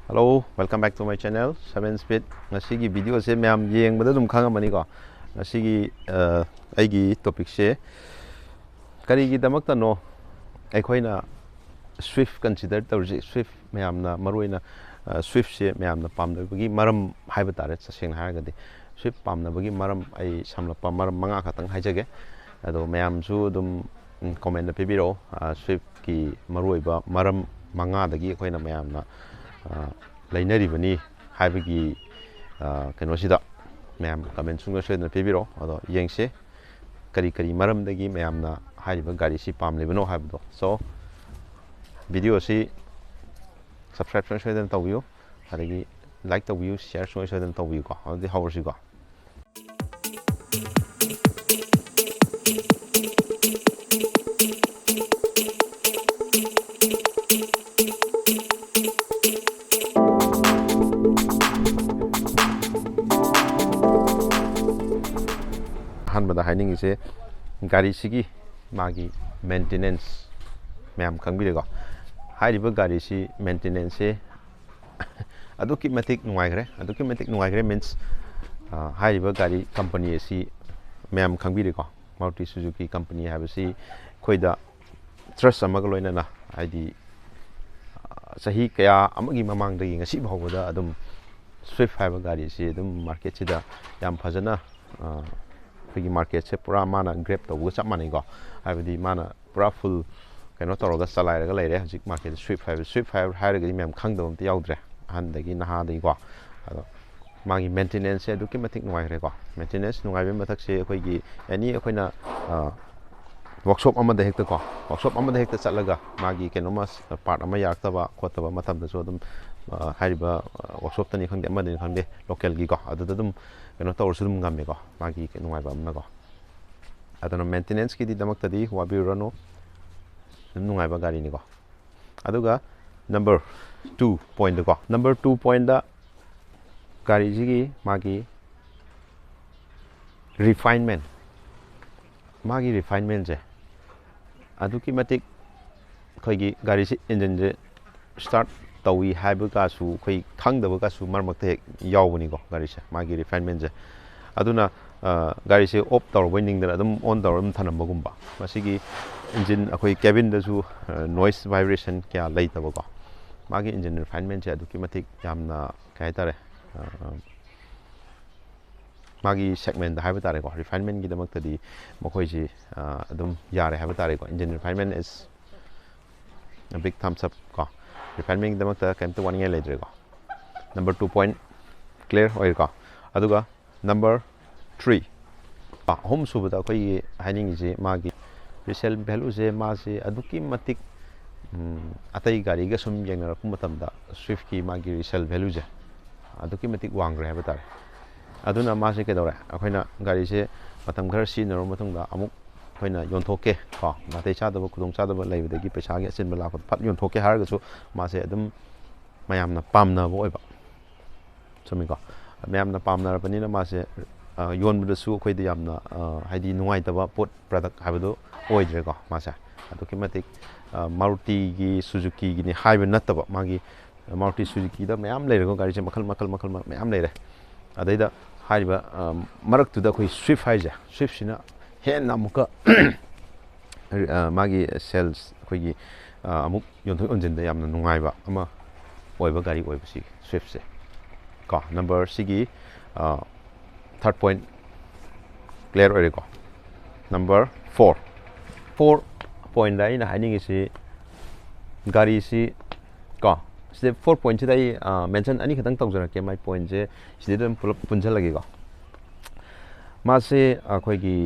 Hello, welcome back to my channel 7 Speed. Ngasigi video se mayam yengbada dum khangamani ko. Ngasigi aigi topic se karigi damakta no aikoina Swift consider tawji Swift mayamna maruina Swift se mayamna pamdabagi maram haiba tare saseng haragadi Swift pamnabagi maram ai samlapa maram manga khatang haijage ado mayam su dum comment na pibiro Swift ki maruiba maram manga dagi aikoina mayamna lainaribani haibagi kenosida mayam comment sunga shedna pibiro ado yengse kari maramdagi mayamna haiba gari si pamlebano haibdo so video si subscribe shedna tawbiyo adagi like tawbiyo share shedna tawbiyo ko adi hawrsi ko hanbada haining ise gari sigi magi maintenance mayam khangbirego hairiba gari si maintenance se aduki matik nuai means hairiba gari company si mayam khangbirego Maruti Suzuki company habasi khoida trust amaga loinana haidi sahi kaya amagi mamang dagi ngasi bawda adum Swift haiba gari si adum market sida yam phajana the market se pura mana grab to what's up money go habidi mana pura full kano toroga salai ga leire hajik market Swift five hairga mem khangdom ti yaudre handagi naha dei go ado magi maintenance se duki matik nuai re go maintenance nuai be mathak se khoi gi ani khoina workshop amada hekta ko workshop amada hekta chalaga magi keno mas part ama yaktaba khotaba matam da so dum hariba workshop tani khangde amada khangde local gi go ado dum keno tawrsu dum ngamme ko magi ke nuai ba amna ko adana maintenance ki di damak tadi wabi rano nungai ba gari ni ko aduga number 2 point ko number 2 point da gari jigi magi refinement je aduki matik khoi gi gari si engine je start tawi haiba ka su khoi khangdaba ka su marmak te yawbani ko gari se magi refinement je aduna gari se op tawr winning da adum on tawr thanam bagumba masigi engine akhoi cabin da su noise vibration kya laitaba ko magi engine refinement je aduki matik yamna kai tare magi segment da haiba tare ko refinement gi damak tadi mokhoi ji adum yare haiba tare ko engine refinement is a big thumbs up ko refinement damak ta kemte warning leidre ko number 2 point clear oil ko aduga number 3 home subada koi haining ji magi resale value je ma se aduki matik atai gari ga sum yengna ku matam da Swift ki magi resale value je aduki matik wangre haiba tare aduna ma se ke dore akoina gari se matam ghar si nor matung da amuk khoina yonthoke ko natai cha da khudong cha da leibadagi paisa ge sin bala phat yonthoke har ga su ma se adum mayamna pamna bo oiba chumi ko mayamna pamna bani na ma se yon bu su khoi da yamna haidi nungai taba pot product habado oidre ko ma sa aduki matik Maruti gi Suzuki gi ni haiba nataba magi Maruti Suzuki da mayam leire ko gari se makal mayam leire adaida haiba marak tu da khoi Swift haija Swift sina hen namuka magi sales khoi gi amuk yonthoi onjin da yamna nungai ba ama oiba gari oiba si Swift se ko number sigi third point clear ore ko number 4 point da ina haining isi gari si ko step 4 point si dai mention ani khatang tawjara ke my point je sidem punjal lagi ko ma se akhoi gi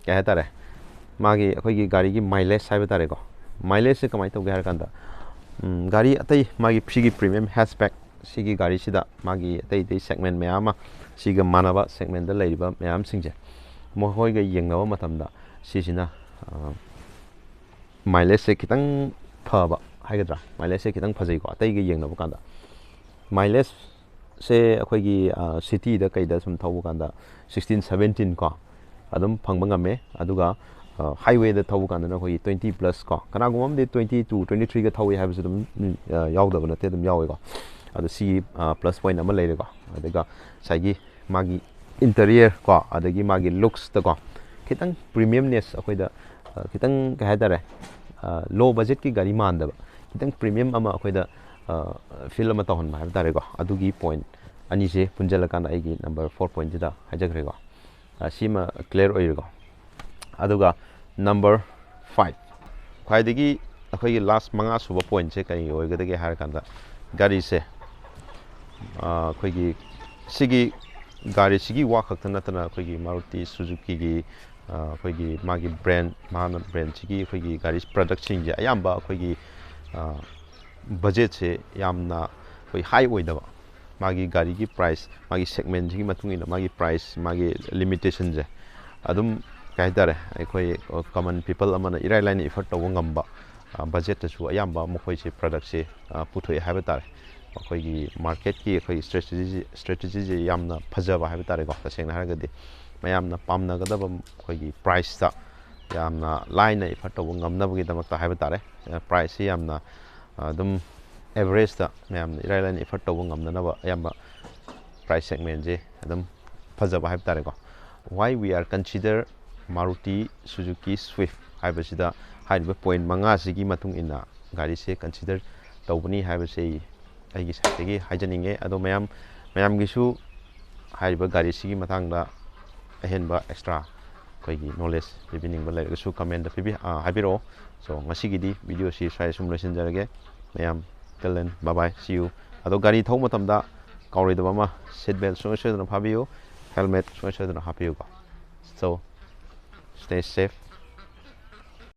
kya tare magi akhoi gi gari gi mileage sai batare ko mileage se kamai tawge har kanda gari atai magi sigi premium hatchback sigi gari sida magi atai segment mayama siga manaba segment da leiba mayam singje mohoi ga yengnawa matamda sisina mileage se kitang phaba haigadra mileage se kitang phajai ko atai ga yengnawa kanda mileage se akhoi gi city da kaida sum thawu kanda 16 17 ko adum phangba ngame aduga highway thâu cái này khơi 20 plus có cái nào cũng 22 23 cái thâu hay bây giờ đâm giàu được nó đâm giàu có ada si plus point ama lei ko adaga saigi magi interior ko adagi magi looks ta ko kitang premiumness akoida kitang ka hadare low budget ki gari man da kitang premium ama akoida feel ama tahon ma dare ko adugi point ani se punjala kan aigi number 4 point da hajagre ko sima clear oil ko aduga number 5 khwaidagi akhoi last manga suba point se kai oigadagi har kan da gari se ꯑꯩꯈꯣꯏꯒꯤ ꯁꯤꯒꯤ ꯒꯥꯔꯤꯁꯤꯒꯤ ꯋꯥ ꯈꯛꯇ ꯅꯠꯇꯅ ꯑꯩꯈꯣꯏꯒꯤ ꯃꯥꯔꯨꯇꯤ ꯁꯨꯖꯨꯀꯤꯒꯤ ꯑꯩꯈꯣꯏꯒꯤ ꯃꯥꯒꯤ ꯃꯥꯅ ꯕ꯭ꯔꯦꯟꯁꯤꯒꯤ ꯑꯩꯈꯣꯏꯒꯤ ꯒꯥꯔꯤ ꯄ꯭ꯔꯗꯛꯁꯤꯡꯁꯦ ꯑꯌꯥꯝꯕ ꯑꯩꯈꯣꯏꯒꯤ ꯕꯖꯦꯠꯁꯦ ꯌꯥꯝꯅ ꯑꯩꯈꯣꯏ ꯍꯥꯏ ꯑꯣꯏꯗꯕ ꯃꯥꯒꯤ ꯒꯥꯔꯤꯒꯤ ꯄ꯭ꯔꯥꯏꯁ ꯃꯥꯒꯤ ꯁꯦꯒꯃꯦꯟꯁꯤꯒꯤ ꯃꯇꯨꯡ ꯏꯟꯅ ꯃꯥꯒꯤ ꯄ꯭ꯔꯥꯏꯁ ꯃꯥꯒꯤ ꯂꯤꯃꯤꯇꯦꯁꯟꯁꯦ ꯑꯗꯨꯝ ꯀꯩ ꯍꯥꯏꯇꯥꯔꯦ ꯑꯩꯈꯣꯏ ꯀꯃꯟ ꯄꯤꯄꯜ ꯑꯃꯅ ꯏꯔꯥꯏ ꯂꯥꯏꯅ ꯏꯐꯔꯠ ꯇꯧꯕ ꯉꯝꯕ ꯕꯖꯦꯠꯇꯁꯨ ꯑꯌꯥꯝꯕ ꯃꯈꯣꯏꯁꯦ ꯄ꯭ꯔꯗꯛꯁꯦ ꯄꯨꯊꯣꯛꯑꯦ ꯍꯥꯏꯕ ꯇꯥꯔꯦ ꯑꯩꯈꯣꯏꯒꯤ ꯃꯥꯔꯀꯦꯠꯀꯤ ꯑꯩꯈꯣꯏꯒꯤ ꯁ꯭ꯇ꯭ꯔꯦꯇꯦꯖꯤꯁꯦ ꯌꯥꯝꯅ ꯐꯖꯕ ꯍꯥꯏꯕ ꯇꯥꯔꯦꯀꯣ ꯇꯁꯦꯡꯅ ꯍꯥꯏꯔꯒꯗꯤ ꯃꯌꯥꯝꯅ ꯄꯥꯝꯅꯒꯗꯕ ꯑꯩꯈꯣꯏꯒꯤ ꯄ꯭ꯔꯥꯏꯁꯇ ꯌꯥꯝꯅ ꯂꯥꯏꯅ ꯏꯐꯔꯠ ꯇꯧꯕ ꯉꯝꯅꯕꯒꯤꯗꯃꯛꯇ ꯍꯥꯏꯕ ꯇꯥꯔꯦ ꯄ꯭ꯔꯥꯏꯁꯁꯤ ꯌꯥꯝꯅ ꯑꯗꯨꯝ ꯑꯦꯚꯔꯦꯖꯇ ꯃꯌꯥꯝꯅ ꯏꯔꯥꯏ ꯂꯥꯏꯅ ꯏꯐꯔꯠ ꯇꯧꯕ ꯉꯝꯅꯅꯕ ꯑꯌꯥꯝꯕ ꯄ꯭ꯔꯥꯏꯁ ꯁꯦꯒꯃꯦꯟꯁꯦ ꯑꯗꯨꯝ ꯐꯖꯕ ꯍꯥꯏꯕ ꯇꯥꯔꯦꯀꯣ ꯋꯥꯏ we R ꯀꯟꯁꯤꯗꯔ Maruti Suzuki swift ꯍꯥꯏꯕꯁꯤꯗ ꯍꯥꯏꯔꯤꯕ ꯄꯣꯏꯟ ꯃꯉꯥꯁꯤꯒꯤ ꯃꯇꯨꯡ ꯏꯟꯅ ꯒꯥꯔꯤꯁꯦ ꯀꯟꯁꯤꯗꯔ ꯇꯧꯕꯅꯤ ꯍꯥꯏꯕꯁꯦ ꯑꯩꯒꯤ ꯁꯥꯏꯠꯇꯒꯤ ꯍꯥꯏꯖꯅꯤꯡꯉꯦ ꯑꯗꯣ ꯃꯌꯥꯝꯒꯤꯁꯨ ꯍꯥꯏꯔꯤꯕ ꯒꯥꯔꯤꯁꯤꯒꯤ ꯃꯇꯥꯡꯗ ꯑꯍꯦꯟꯕ ꯑꯦꯛꯁꯇ꯭ꯔꯥ ꯑꯩꯈꯣꯏꯒꯤ ꯅꯣꯂꯦꯖ ꯄꯤꯕꯤꯅꯤꯡꯕ ꯂꯩꯔꯒꯁꯨ ꯀꯃꯦꯟꯗ ꯍꯥꯏꯕꯤꯔꯛꯑꯣ ꯁꯣ ꯉꯁꯤꯒꯤꯗꯤ ꯚꯤꯗꯤꯑꯣꯁꯤ ꯁ꯭ꯋꯥꯏꯗ ꯁꯨꯝ ꯂꯣꯏꯁꯤꯟꯖꯔꯒꯦ ꯃꯌꯥꯝ ꯇꯤꯜ ꯗꯦꯟ ꯕꯥꯏ ꯕꯥꯏ ꯁꯤ ꯌꯨ ꯑꯗꯣ ꯒꯥꯔꯤ ꯊꯧꯕ ꯃꯇꯝꯗ ꯀꯥꯎꯔꯣꯏꯗꯕ ꯑꯃ ꯁꯤꯠ ꯕꯦꯜ ꯁꯨꯡꯁꯣꯏ ꯁꯣꯏꯗꯅ ꯐꯥꯕꯤꯌꯨ ꯍꯦꯜꯃꯦꯠ ꯁꯨꯡꯁꯣꯏ ꯁꯣꯏꯗꯅ ꯍꯥꯞꯄꯤꯌꯨꯀꯣ ꯁꯣ ꯁ꯭ꯇꯦ ꯁꯦꯐ